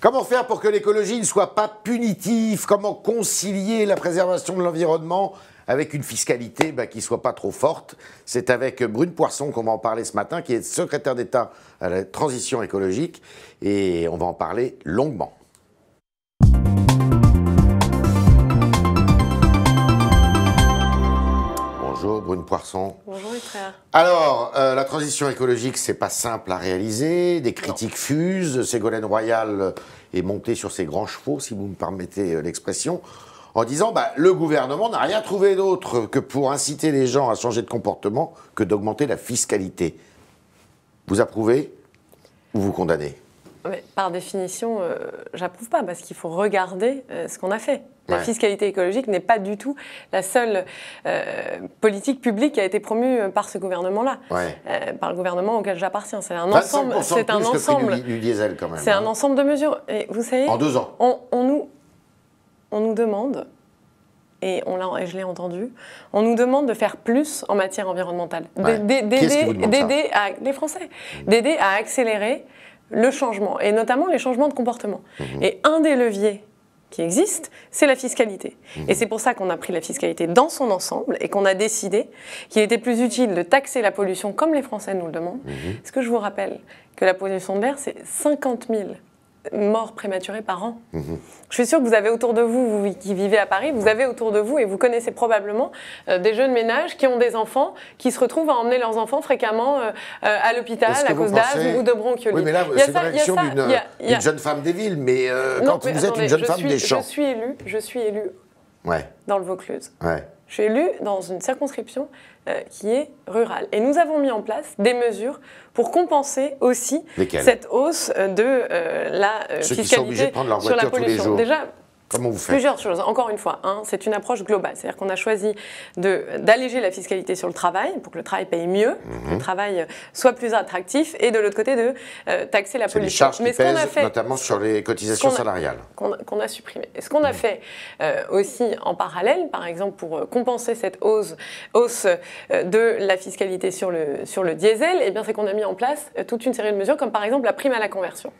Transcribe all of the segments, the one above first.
Comment faire pour que l'écologie ne soit pas punitive? Comment concilier la préservation de l'environnement avec une fiscalité qui ne soit pas trop forte? C'est avec Brune Poirson qu'on va en parler ce matin, qui est secrétaire d'État à la transition écologique, et on va en parler longuement. Bonjour Brune Poirson. Bonjour mes frères. Alors, la transition écologique, c'est pas simple à réaliser, des critiques fusent, Ségolène Royal est montée sur ses grands chevaux, si vous me permettez l'expression, en disant le gouvernement n'a rien trouvé d'autre que pour inciter les gens à changer de comportement que d'augmenter la fiscalité. Vous approuvez ou vous condamnez? Mais par définition, j'approuve pas, parce qu'il faut regarder ce qu'on a fait. La fiscalité écologique n'est pas du tout la seule politique publique qui a été promue par ce gouvernement-là, par le gouvernement auquel j'appartiens. C'est un ensemble. C'est un ensemble. Du diesel quand même. C'est un ensemble de mesures. Et vous savez, en 2 ans. On nous demande, et je l'ai entendu, on nous demande de faire plus en matière environnementale, d'aider les Français, d'aider à accélérer le changement, et notamment les changements de comportement. Et un des leviers qui existe, c'est la fiscalité. Et c'est pour ça qu'on a pris la fiscalité dans son ensemble et qu'on a décidé qu'il était plus utile de taxer la pollution comme les Français nous le demandent. Parce que je vous rappelle que la pollution de l'air, c'est 50 000 morts prématurées par an. Je suis sûre que vous avez autour de vous, vous qui vivez à Paris, vous avez autour de vous, et vous connaissez probablement des jeunes ménages qui ont des enfants, qui se retrouvent à emmener leurs enfants fréquemment à l'hôpital à cause d'asthme ou de bronchiolite. Oui, mais là, c'est une réaction d'une jeune femme des villes, mais quand vous êtes une jeune femme des champs. Je suis élue dans le Vaucluse. Je suis élue dans une circonscription qui est rurale. Et nous avons mis en place des mesures pour compenser aussi cette hausse de la Ceux qui sont obligés de prendre leur voiture tous les jours. Déjà, comment vous faites? Plusieurs choses. Encore une fois, c'est une approche globale. C'est-à-dire qu'on a choisi d'alléger la fiscalité sur le travail pour que le travail paye mieux, que le travail soit plus attractif, et de l'autre côté de taxer la pollution. C'est les charges qui pèsent notamment sur les cotisations salariales. Qu'on a supprimé. Et ce qu'on a fait aussi en parallèle, par exemple, pour compenser cette hausse de la fiscalité sur le diesel, eh bien, c'est qu'on a mis en place toute une série de mesures, comme par exemple la prime à la conversion.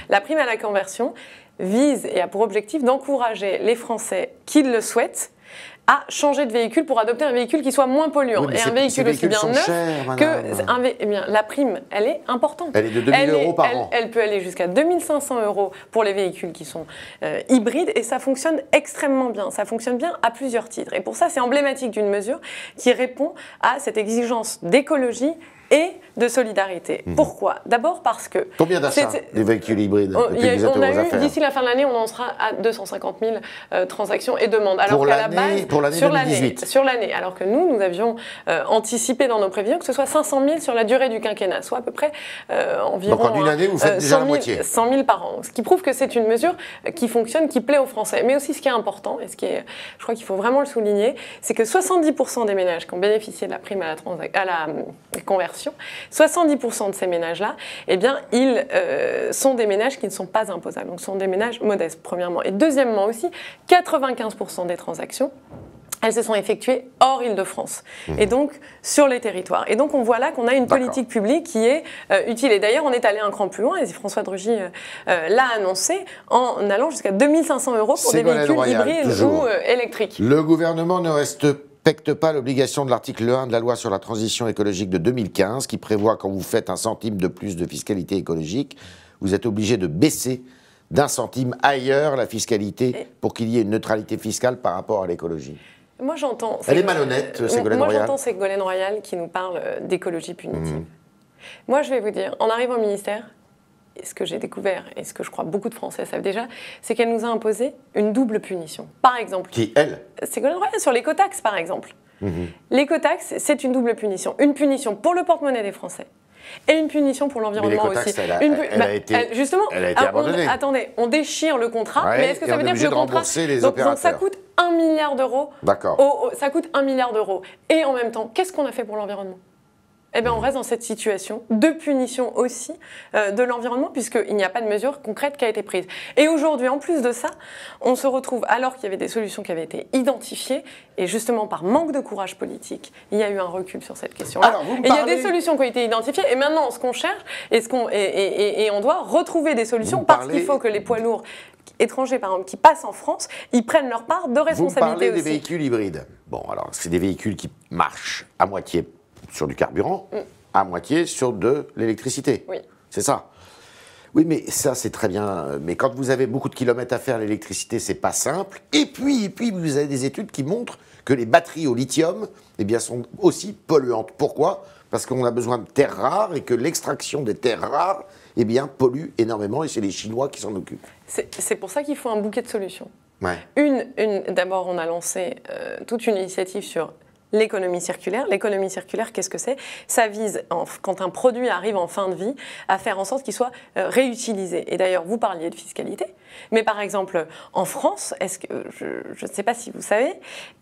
La prime à la conversion vise et a pour objectif d'encourager les Français qui le souhaitent à changer de véhicule pour adopter un véhicule qui soit moins polluant. Et un véhicule aussi bien neuf que... la prime, elle est importante. Elle est de 2 000 € par an. Elle peut aller jusqu'à 2 500 € pour les véhicules qui sont hybrides, et ça fonctionne extrêmement bien. Ça fonctionne bien à plusieurs titres. Et pour ça, c'est emblématique d'une mesure qui répond à cette exigence d'écologie et de solidarité. Pourquoi? D'abord parce que... Combien d'achats des véhicules hybrides d'ici la fin de l'année, on en sera à 250 000 transactions et demandes. Alors pour l'année 2018. Sur l'année. Alors que nous avions anticipé dans nos prévisions que ce soit 500 000 sur la durée du quinquennat, soit à peu près environ... Donc en une année, vous faites déjà la moitié. 100 000 par an. Ce qui prouve que c'est une mesure qui fonctionne, qui plaît aux Français. Mais aussi, ce qui est important, et je crois qu'il faut vraiment le souligner, c'est que 70% des ménages qui ont bénéficié de la prime à la conversion, 70% de ces ménages-là, eh bien, ils sont des ménages qui ne sont pas imposables. Donc, ce sont des ménages modestes, premièrement. Et deuxièmement aussi, 95% des transactions, elles se sont effectuées hors Île-de-France, et donc sur les territoires. Et donc, on voit là qu'on a une politique publique qui est utile. Et d'ailleurs, on est allé un cran plus loin, et François de Rugy l'a annoncé, en allant jusqu'à 2 500 € pour des véhicules hybrides ou électriques. Le gouvernement ne respecte pas l'obligation de l'article 1 de la loi sur la transition écologique de 2015, qui prévoit, quand vous faites 1 centime de plus de fiscalité écologique, vous êtes obligé de baisser d'1 centime ailleurs la fiscalité pour qu'il y ait une neutralité fiscale par rapport à l'écologie. Moi, j'entends... Elle est malhonnête, Ségolène Royal. Moi, j'entends Ségolène Royal qui nous parle d'écologie punitive. Moi, je vais vous dire, en arrivant au ministère, ce que j'ai découvert, et ce que je crois beaucoup de Français savent déjà, c'est qu'elle nous a imposé une double punition. Par exemple... Qui, elle? Ségolène Royal, sur l'écotaxe, par exemple. L'écotaxe, c'est une double punition. Une punition pour le porte-monnaie des Français, et une punition pour l'environnement aussi. Elle a été abandonnée. Attendez, on déchire le contrat, mais est-ce que ça veut dire que le contrat... Donc ça coûte 1 milliard d'euros. D'accord. Ça coûte 1 milliard d'euros. Et en même temps, qu'est-ce qu'on a fait pour l'environnement ? eh bien, on reste dans cette situation de punition aussi de l'environnement, puisqu'il n'y a pas de mesure concrète qui a été prise. Et aujourd'hui, en plus de ça, on se retrouve, alors qu'il y avait des solutions qui avaient été identifiées, et justement par manque de courage politique, il y a eu un recul sur cette question-là. Et il y a des solutions qui ont été identifiées, et maintenant, ce qu'on cherche, et on doit retrouver des solutions, parce qu'il faut que les poids lourds étrangers, par exemple, qui passent en France, ils prennent leur part de responsabilité aussi. Vous parlez des véhicules hybrides. Bon, alors, c'est des véhicules qui marchent à moitié sur du carburant, à moitié sur de l'électricité. Oui. C'est ça. Oui, mais ça, c'est très bien. Mais quand vous avez beaucoup de kilomètres à faire, l'électricité, c'est pas simple. Et puis, vous avez des études qui montrent que les batteries au lithium, eh bien, sont aussi polluantes. Pourquoi ? Parce qu'on a besoin de terres rares et que l'extraction des terres rares, eh bien, pollue énormément et c'est les Chinois qui s'en occupent. C'est pour ça qu'il faut un bouquet de solutions. Ouais. D'abord, on a lancé toute une initiative sur l'économie circulaire. L'économie circulaire, qu'est-ce que c'est ? Ça vise, quand un produit arrive en fin de vie, à faire en sorte qu'il soit réutilisé. Et d'ailleurs, vous parliez de fiscalité, mais par exemple, en France, je ne sais pas si vous savez,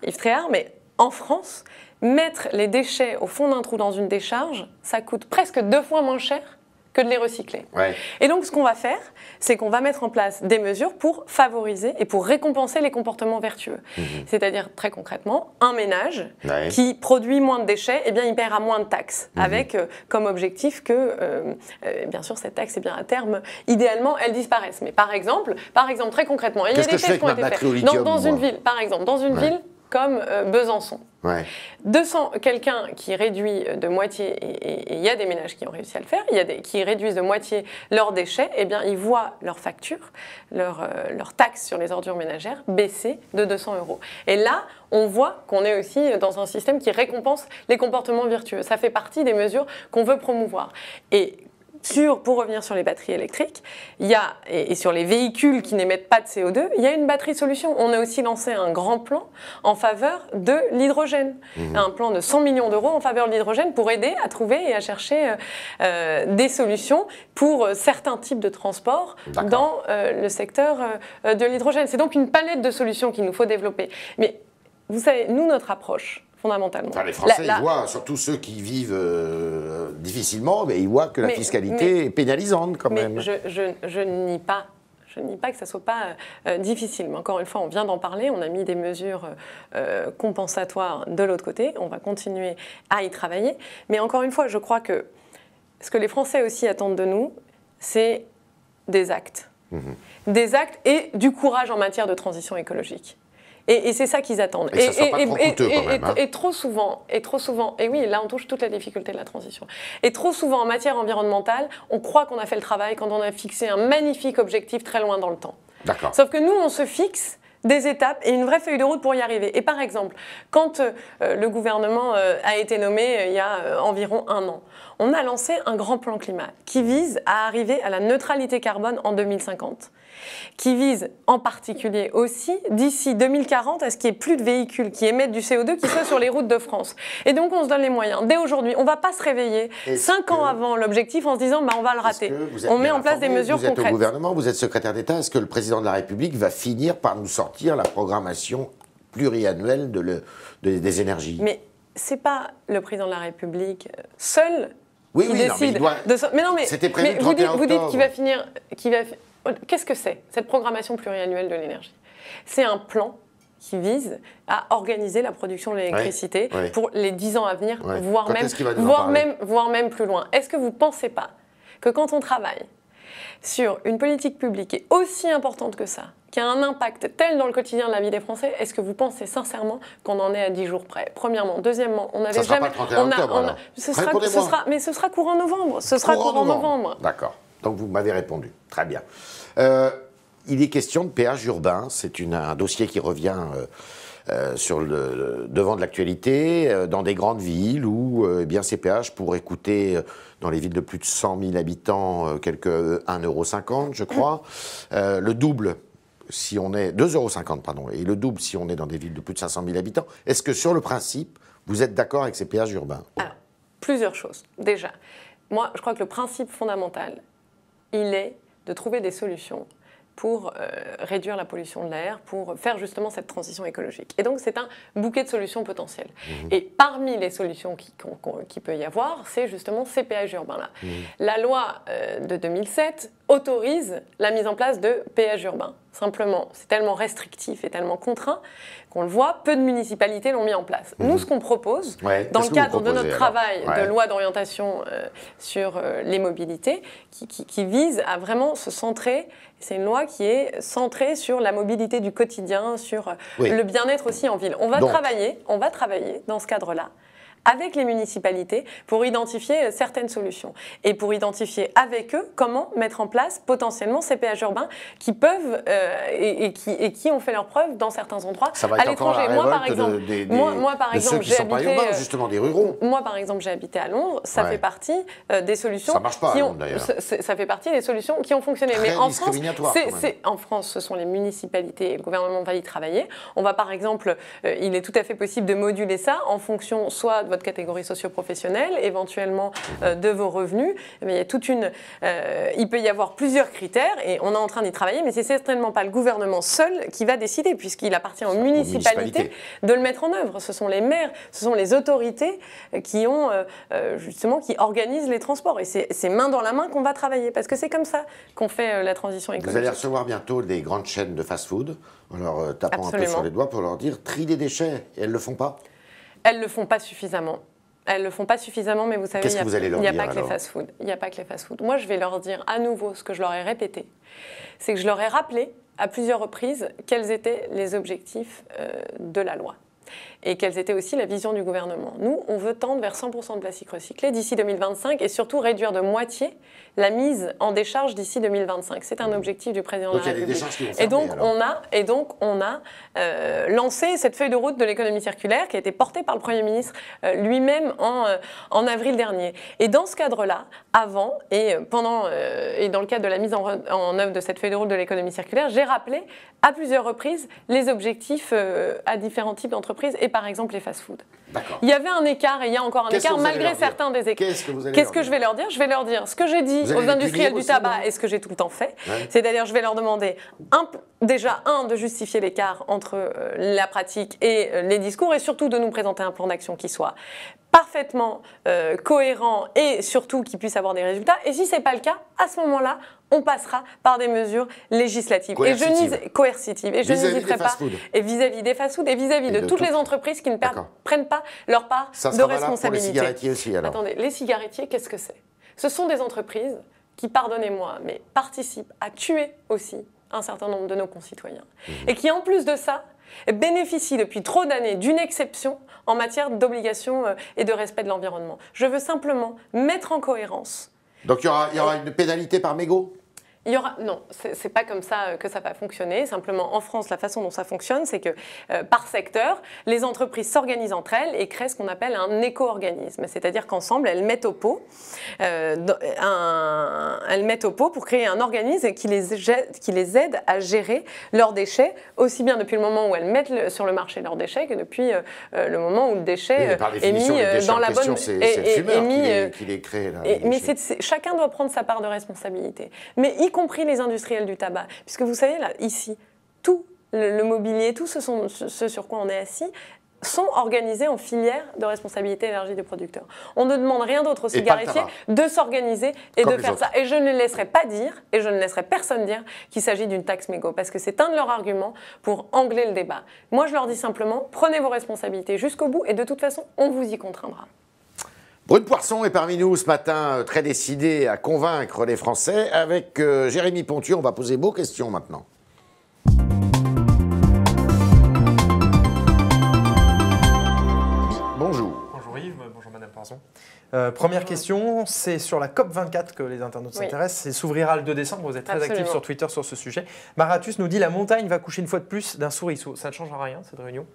Yves Tréhard, mais en France, mettre les déchets au fond d'un trou dans une décharge, ça coûte presque 2 fois moins cher que de les recycler. Ouais. Et donc, ce qu'on va faire, c'est qu'on va mettre en place des mesures pour favoriser et pour récompenser les comportements vertueux. C'est-à-dire, très concrètement, un ménage qui produit moins de déchets, eh bien, il paiera moins de taxes, avec comme objectif que, bien sûr, cette taxe, eh bien, à terme, idéalement, elle disparaisse. Mais par exemple, très concrètement, il y a des tests qui ont été faits dans une ville, par exemple, dans une ville comme Besançon. Ouais. Quelqu'un qui réduit de moitié, et il y a des ménages qui ont réussi à le faire, qui réduisent de moitié leurs déchets, eh bien, ils voient leur facture, leur taxe sur les ordures ménagères baisser de 200 €. Et là, on voit qu'on est aussi dans un système qui récompense les comportements vertueux. Ça fait partie des mesures qu'on veut promouvoir. Et pour revenir sur les batteries électriques, et sur les véhicules qui n'émettent pas de CO2, il y a une batterie solution. On a aussi lancé un grand plan en faveur de l'hydrogène. Un plan de 100 millions d'euros en faveur de l'hydrogène pour aider à trouver et à chercher des solutions pour certains types de transports dans le secteur de l'hydrogène. C'est donc une palette de solutions qu'il nous faut développer. Mais vous savez, nous, notre approche, fondamentalement. Enfin, les Français, ils voient, surtout ceux qui vivent difficilement, mais ils voient que la fiscalité est pénalisante quand même. Je ne nie pas. Je ne nie pas que ça ne soit pas difficile. Mais encore une fois, on vient d'en parler. On a mis des mesures compensatoires de l'autre côté. On va continuer à y travailler. Mais encore une fois, je crois que ce que les Français aussi attendent de nous, c'est des actes. Des actes et du courage en matière de transition écologique. Et c'est ça qu'ils attendent. Et ça soit pas trop coûteux quand même. Et trop souvent, et oui, là on touche toute la difficulté de la transition. Et trop souvent en matière environnementale, on croit qu'on a fait le travail quand on a fixé un magnifique objectif très loin dans le temps. D'accord. Sauf que nous, on se fixe des étapes et une vraie feuille de route pour y arriver. Et par exemple, quand le gouvernement a été nommé il y a environ 1 an, on a lancé un grand plan climat qui vise à arriver à la neutralité carbone en 2050. Qui vise en particulier aussi, d'ici 2040, à ce qu'il n'y ait plus de véhicules qui émettent du CO2 qui soient sur les routes de France. Et donc on se donne les moyens. Dès aujourd'hui, on ne va pas se réveiller 5 ans avant l'objectif en se disant on va le rater. On met en place des mesures concrètes. Vous êtes au gouvernement, vous êtes secrétaire d'État. Est-ce que le président de la République va finir par nous sortir la programmation pluriannuelle des énergies ? Mais ce n'est pas le président de la République seul qui décide. Mais non, mais c'était prévu le 31 octobre. Vous dites qu'il va finir... Qu'est-ce que c'est, cette programmation pluriannuelle de l'énergie ? C'est un plan qui vise à organiser la production de l'électricité pour les 10 ans à venir, voire même plus loin. Est-ce que vous ne pensez pas que quand on travaille sur une politique publique qui est aussi importante que ça, qui a un impact tel dans le quotidien de la vie des Français, est-ce que vous pensez sincèrement qu'on en est à 10 jours près ? Premièrement. Deuxièmement, on n'avait jamais... Ça sera pas le 31 octobre, mais ce sera courant novembre. Ce sera courant novembre. D'accord. Donc vous m'avez répondu. Très bien. Il est question de péage urbain. C'est un dossier qui revient sur le devant de l'actualité, dans des grandes villes où ces péages pourraient coûter, dans les villes de plus de 100 000 habitants, quelque 1,50 €, je crois. Le double, si on est... 2,50 €, pardon. Et le double si on est dans des villes de plus de 500 000 habitants. Est-ce que sur le principe, vous êtes d'accord avec ces péages urbains ? Alors, plusieurs choses. Déjà, moi, je crois que le principe fondamental, il est de trouver des solutions pour réduire la pollution de l'air, pour faire justement cette transition écologique. Et donc c'est un bouquet de solutions potentielles. Et parmi les solutions qui peut y avoir, c'est justement ces péages urbains-là. La loi de 2007 autorise la mise en place de péages urbains. Simplement, c'est tellement restrictif et tellement contraint qu'on le voit, peu de municipalités l'ont mis en place. Nous, ce qu'on propose, dans le cadre de notre travail de loi d'orientation sur les mobilités, qui vise à vraiment se centrer, c'est une loi qui est centrée sur la mobilité du quotidien, sur le bien-être aussi en ville. On va travailler dans ce cadre-là avec les municipalités pour identifier certaines solutions et pour identifier avec eux comment mettre en place potentiellement ces péages urbains qui peuvent et qui ont fait leurs preuves dans certains endroits à l'étranger. Moi par exemple, j'ai habité justement des ruraux. Moi par exemple, j'ai habité à Londres, ça fait partie des solutions ça marche pas à Londres, d'ailleurs. Ça fait partie des solutions qui ont fonctionné. Très mais en France, ce sont les municipalités et le gouvernement va y travailler. On va par exemple, il est tout à fait possible de moduler ça en fonction soit de votre catégorie socio-professionnelle, éventuellement de vos revenus. Mais il y a il peut y avoir plusieurs critères et on est en train d'y travailler, mais c'est certainement pas le gouvernement seul qui va décider, puisqu'il appartient aux municipalités de le mettre en œuvre. Ce sont les maires, ce sont les autorités qui ont qui organisent les transports. Et c'est main dans la main qu'on va travailler, parce que c'est comme ça qu'on fait la transition écologique. Vous allez recevoir bientôt des grandes chaînes de fast-food, en leur tapant un peu sur les doigts pour leur dire tri des déchets, et elles le font pas. Elles ne le font pas suffisamment. Elles ne le font pas suffisamment, mais vous savez, il n'y a pas que les fast-food. Il n'y a pas que les fast-food. Moi, je vais leur dire à nouveau ce que je leur ai répété. C'est que je leur ai rappelé à plusieurs reprises quels étaient les objectifs de la loi. Et quelle était aussi la vision du gouvernement. Nous, on veut tendre vers 100% de plastique recyclé d'ici 2025 et surtout réduire de moitié la mise en décharge d'ici 2025. C'est un objectif du président de la République. Et donc, on a lancé cette feuille de route de l'économie circulaire qui a été portée par le Premier ministre lui-même en avril dernier. Et dans ce cadre-là, avant et pendant et dans le cadre de la mise en œuvre de cette feuille de route de l'économie circulaire, j'ai rappelé à plusieurs reprises les objectifs à différents types d'entreprises et par exemple les fast-foods. Il y avait un écart et il y a encore un écart malgré certains des écarts. Qu'est-ce que je vais leur dire? Je vais leur dire ce que j'ai dit aux industriels du tabac et ce que j'ai tout le temps fait. C'est-à-dire je vais leur demander déjà de justifier l'écart entre la pratique et les discours et surtout de nous présenter un plan d'action qui soit parfaitement cohérent et surtout qui puisse avoir des résultats. Et si ce n'est pas le cas, à ce moment-là, on passera par des mesures législatives coercitives. Et je n'hésiterai pas. Et vis-à-vis des fast-foods et vis-à-vis de toutes les entreprises qui ne prennent pas leur part de responsabilité. Pour les cigarettiers aussi, alors. Attendez, les cigarettiers, qu'est-ce que c'est? Ce sont des entreprises qui, pardonnez-moi, mais participent à tuer aussi un certain nombre de nos concitoyens. Et qui, en plus de ça, bénéficient depuis trop d'années d'une exception en matière d'obligation et de respect de l'environnement. Je veux simplement mettre en cohérence. Donc il y aura une pénalité par mégot ? Non, c'est pas comme ça que ça va fonctionner. Simplement, en France, la façon dont ça fonctionne, c'est que par secteur, les entreprises s'organisent entre elles et créent ce qu'on appelle un éco-organisme. C'est-à-dire qu'ensemble, elles mettent au pot pour créer un organisme qui les aide à gérer leurs déchets, aussi bien depuis le moment où elles mettent sur le marché leurs déchets que depuis le moment où le déchet est mis dans la bonne... C'est le fumeur qui les crée. Mais chacun doit prendre sa part de responsabilité. Mais y compris les industriels du tabac. Puisque vous savez, là, ici, tout le mobilier, tout ce sur quoi on est assis, sont organisés en filière de responsabilité élargie des producteurs. On ne demande rien d'autre aux cigarettiers de s'organiser et de faire ça. Et je ne laisserai pas dire, et je ne laisserai personne dire qu'il s'agit d'une taxe mégot, parce que c'est un de leurs arguments pour angler le débat. Moi, je leur dis simplement, prenez vos responsabilités jusqu'au bout, et de toute façon, on vous y contraindra. Brune Poirson est parmi nous ce matin, très décidée à convaincre les Français. Avec Jérémy Pontu, on va poser vos questions maintenant. Bonjour. Bonjour Yves, bonjour Madame Poirson. Première question, c'est sur la COP24 que les internautes s'intéressent. C'est s'ouvrira le 2 décembre, vous êtes très actifs sur Twitter sur ce sujet. Maratus nous dit la montagne va coucher une fois de plus d'un souriceau. Ça ne changera rien, cette réunion?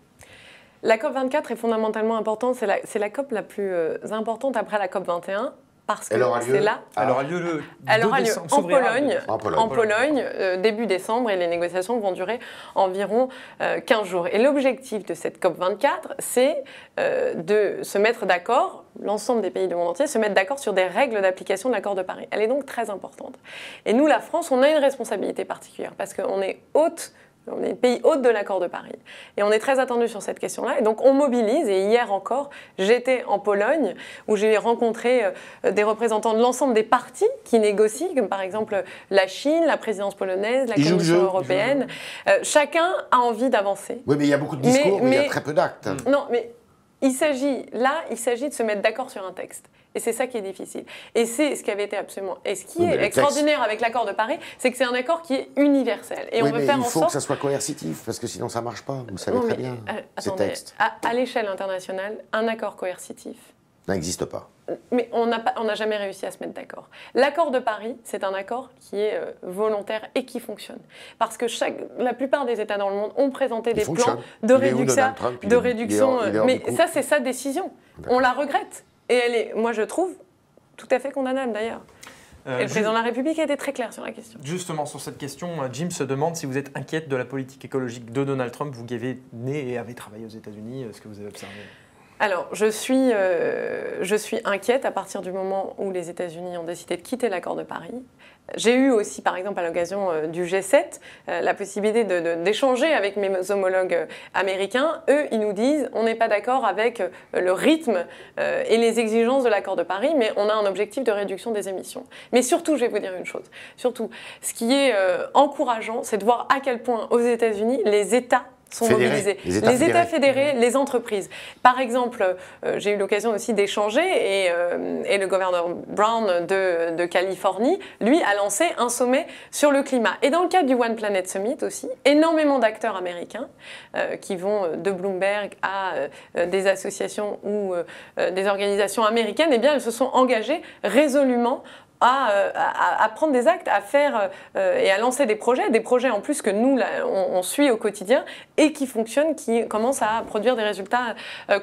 La COP24 est fondamentalement importante, c'est la COP la plus importante après la COP21 parce que c'est là. Elle aura lieu le 2 décembre. En Pologne, début décembre, et les négociations vont durer environ 15 jours. Et l'objectif de cette COP24, c'est de se mettre d'accord, l'ensemble des pays du monde entier, se mettre d'accord sur des règles d'application de l'accord de Paris. Elle est donc très importante. Et nous, la France, on a une responsabilité particulière parce qu'on est on est pays hôte de l'accord de Paris. Et on est très attendu sur cette question-là. Et donc, on mobilise. Et hier encore, j'étais en Pologne où j'ai rencontré des représentants de l'ensemble des partis qui négocient, comme par exemple la Chine, la présidence polonaise, la Commission européenne. Chacun a envie d'avancer. Oui, mais il y a beaucoup de discours, mais il y a très peu d'actes. Non, mais il s'agit de se mettre d'accord sur un texte. Et c'est ça qui est difficile. Et c'est ce qui avait été absolument... Et ce qui est extraordinaire avec l'accord de Paris, c'est que c'est un accord qui est universel. Et on veut faire en sorte... il faut que ça soit coercitif, parce que sinon ça ne marche pas. Vous savez très bien, ces textes. À l'échelle internationale, un accord coercitif n'existe pas. Mais on n'a jamais réussi à se mettre d'accord. L'accord de Paris, c'est un accord qui est volontaire et qui fonctionne. Parce que la plupart des États dans le monde ont présenté des plans de réduction. Mais ça, c'est sa décision. On la regrette. Et elle est, moi je trouve, tout à fait condamnable d'ailleurs. Et le président de la République a été très clair sur la question. Justement, sur cette question, Jim se demande si vous êtes inquiète de la politique écologique de Donald Trump, vous qui avez né et avez travaillé aux États-Unis, ce que vous avez observé. Alors, je suis inquiète à partir du moment où les États-Unis ont décidé de quitter l'accord de Paris. J'ai eu aussi, par exemple, à l'occasion du G7, la possibilité d'échanger avec mes homologues américains. Eux, ils nous disent, on n'est pas d'accord avec le rythme et les exigences de l'accord de Paris, mais on a un objectif de réduction des émissions. Mais surtout, je vais vous dire une chose, surtout, ce qui est encourageant, c'est de voir à quel point aux États-Unis, les États sont mobilisés. Les États fédérés, les entreprises. Par exemple, j'ai eu l'occasion aussi d'échanger et le gouverneur Brown de Californie, lui, a lancé un sommet sur le climat. Et dans le cadre du One Planet Summit aussi, énormément d'acteurs américains qui vont de Bloomberg à des associations ou des organisations américaines, eh bien, elles se sont engagées résolument à prendre des actes, à faire et à lancer des projets en plus que nous, là, on suit au quotidien et qui fonctionnent, qui commencent à produire des résultats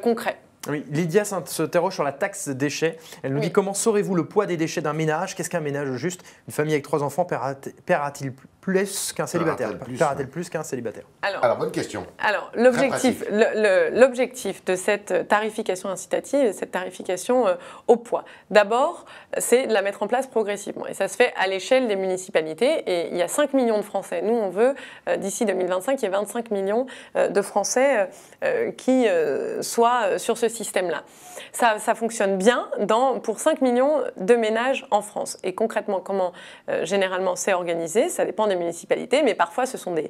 concrets. Oui, Lydia s'interroge sur la taxe déchets. Elle nous dit comment saurez-vous le poids des déchets d'un ménage? Qu'est-ce qu'un ménage juste? Une famille avec 3 enfants paiera-t-il plus qu'un célibataire? Paiera-t-elle plus qu'un célibataire? Alors, bonne question. Alors, l'objectif de cette tarification incitative, cette tarification au poids, d'abord, c'est de la mettre en place progressivement. Et ça se fait à l'échelle des municipalités. Et il y a 5 millions de Français. Nous, on veut, d'ici 2025, qu'il y ait 25 millions de Français qui soient sur ce système-là. Ça fonctionne bien pour 5 millions de ménages en France. Et concrètement, comment généralement c'est organisé? Ça dépend des municipalités, mais parfois ce sont des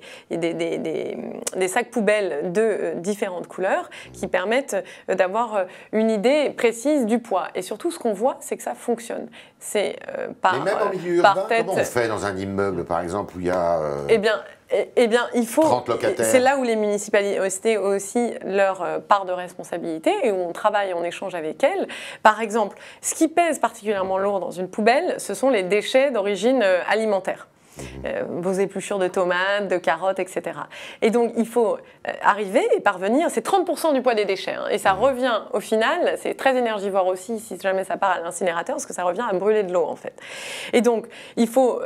sacs poubelles de différentes couleurs qui permettent d'avoir une idée précise du poids. Et surtout, ce qu'on voit, c'est que ça fonctionne. C'est mais même en milieu urbain, comment on fait dans un immeuble, par exemple, où il y a... Eh bien, il faut. 30 locataires. C'est là où les municipalités ont aussi leur part de responsabilité et où on travaille, on échange avec elles. Par exemple, ce qui pèse particulièrement lourd dans une poubelle, ce sont les déchets d'origine alimentaire. Vos épluchures de tomates, de carottes, etc. Et donc, il faut arriver et parvenir, c'est 30% du poids des déchets. Hein, et ça revient, au final, c'est très énergivore aussi, si jamais ça part à l'incinérateur, parce que ça revient à brûler de l'eau, en fait. Et donc, il faut,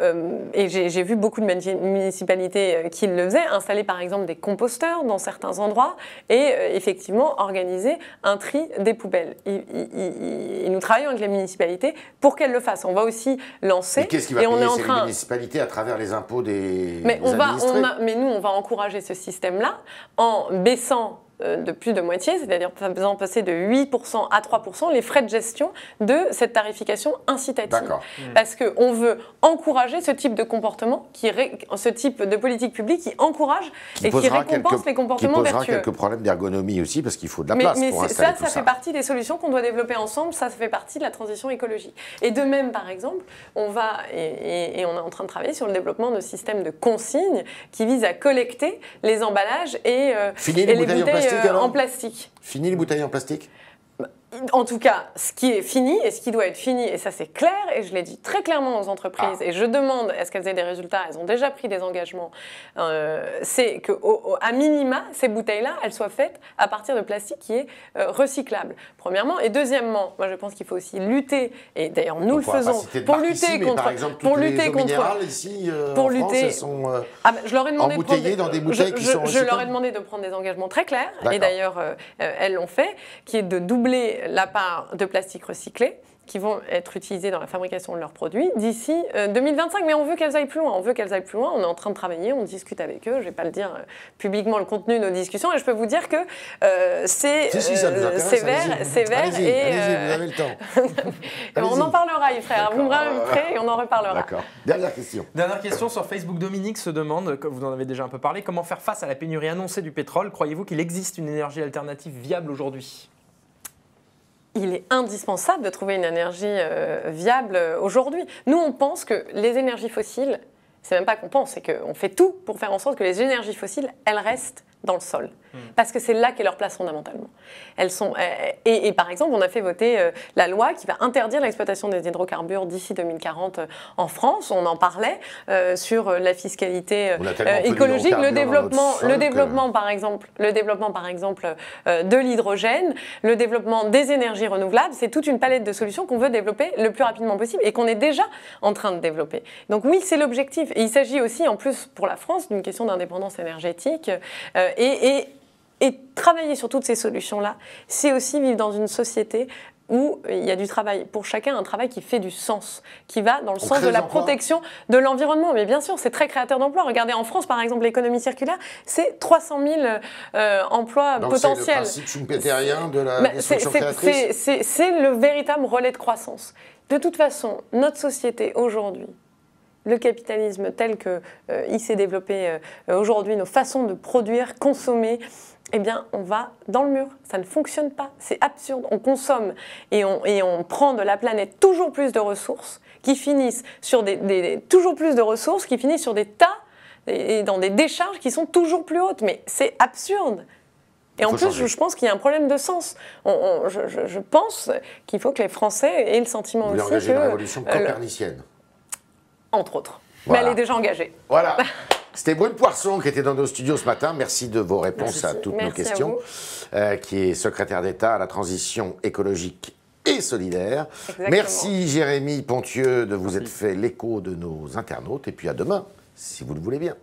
et j'ai vu beaucoup de municipalités qui le faisaient, installer, par exemple, des composteurs dans certains endroits et, effectivement, organiser un tri des poubelles. Et nous travaillons avec les municipalités pour qu'elles le fassent. On va aussi lancer... Mais qu'est-ce qui va payer les municipalités à travers les impôts des administrés? Mais nous, on va encourager ce système-là en baissant de plus de moitié, c'est-à-dire en faisant passer de 8% à 3% les frais de gestion de cette tarification incitative. D'accord. Parce qu'on veut encourager ce type de comportement, ce type de politique publique qui encourage et qui récompense les comportements vertueux. Qui posera quelques problèmes d'ergonomie aussi, parce qu'il faut de la place pour installer tout ça. Ça fait partie des solutions qu'on doit développer ensemble, ça fait partie de la transition écologique. Et de même, par exemple, on va, et on est en train de travailler sur le développement de systèmes de consignes qui visent à collecter les emballages et les bouteilles en plastique. Fini les bouteilles en plastique? En tout cas, ce qui est fini et ce qui doit être fini, et ça c'est clair, et je l'ai dit très clairement aux entreprises, et je demande à ce qu'elles aient des résultats, elles ont déjà pris des engagements, c'est qu'à minima, ces bouteilles-là, elles soient faites à partir de plastique qui est recyclable, premièrement. Et deuxièmement, moi je pense qu'il faut aussi lutter, et d'ailleurs nous le faisons, pour lutter contre... Par exemple, toutes les eaux minérales ici, en France, elles sont je leur ai demandé embouteillées dans des bouteilles qui sont recyclables. Je leur ai demandé de prendre des engagements très clairs, et d'ailleurs elles l'ont fait, qui est de doubler la part de plastique recyclé qui vont être utilisés dans la fabrication de leurs produits d'ici 2025. Mais on veut qu'elles aillent plus loin. On veut qu'elles aillent plus loin. On est en train de travailler, on discute avec eux. Je ne vais pas le dire publiquement, le contenu de nos discussions. Et je peux vous dire que c'est vert. Allez-y, vous avez le temps. On en parlera, frère. Vous me réinviterez et on en reparlera. D'accord. Dernière question. Dernière question sur Facebook. Dominique se demande, comme vous en avez déjà un peu parlé, comment faire face à la pénurie annoncée du pétrole? Croyez-vous qu'il existe une énergie alternative viable aujourd'hui? Il est indispensable de trouver une énergie viable aujourd'hui. Nous, on pense que les énergies fossiles, c'est même pas qu'on pense, c'est qu'on fait tout pour faire en sorte que les énergies fossiles, elles restent dans le sol. Parce que c'est là qu'est leur place fondamentalement. Elles sont, et par exemple, on a fait voter la loi qui va interdire l'exploitation des hydrocarbures d'ici 2040 en France. On en parlait sur la fiscalité écologique, le développement par exemple de l'hydrogène, le développement des énergies renouvelables. C'est toute une palette de solutions qu'on veut développer le plus rapidement possible et qu'on est déjà en train de développer. Donc oui, c'est l'objectif. Et il s'agit aussi, en plus pour la France, d'une question d'indépendance énergétique et travailler sur toutes ces solutions-là, c'est aussi vivre dans une société où il y a du travail pour chacun, un travail qui fait du sens, qui va dans le sens de la protection de l'environnement. Mais bien sûr, c'est très créateur d'emplois. Regardez, en France, par exemple, l'économie circulaire, c'est 300 000 emplois potentiels. C'est le principe schumpeterien de la destruction créatrice. C'est le véritable relais de croissance. De toute façon, notre société aujourd'hui, le capitalisme tel qu'il s'est développé aujourd'hui, nos façons de produire, consommer, eh bien, on va dans le mur. Ça ne fonctionne pas. C'est absurde. On consomme et on prend de la planète toujours plus de ressources qui finissent sur toujours plus de ressources qui finissent sur des tas et dans des décharges qui sont toujours plus hautes. Mais c'est absurde. Et en plus, je pense qu'il y a un problème de sens. Je pense qu'il faut que les Français aient le sentiment aussi que... Vous voulez engager une révolution copernicienne. Entre autres. Voilà. Mais elle est déjà engagée. Voilà. C'était Brune Poirson qui était dans nos studios ce matin. Merci de vos réponses à toutes nos questions. Qui est secrétaire d'État à la transition écologique et solidaire. Exactement. Merci Jérémy Pontieux de vous être fait l'écho de nos internautes. Et puis à demain, si vous le voulez bien.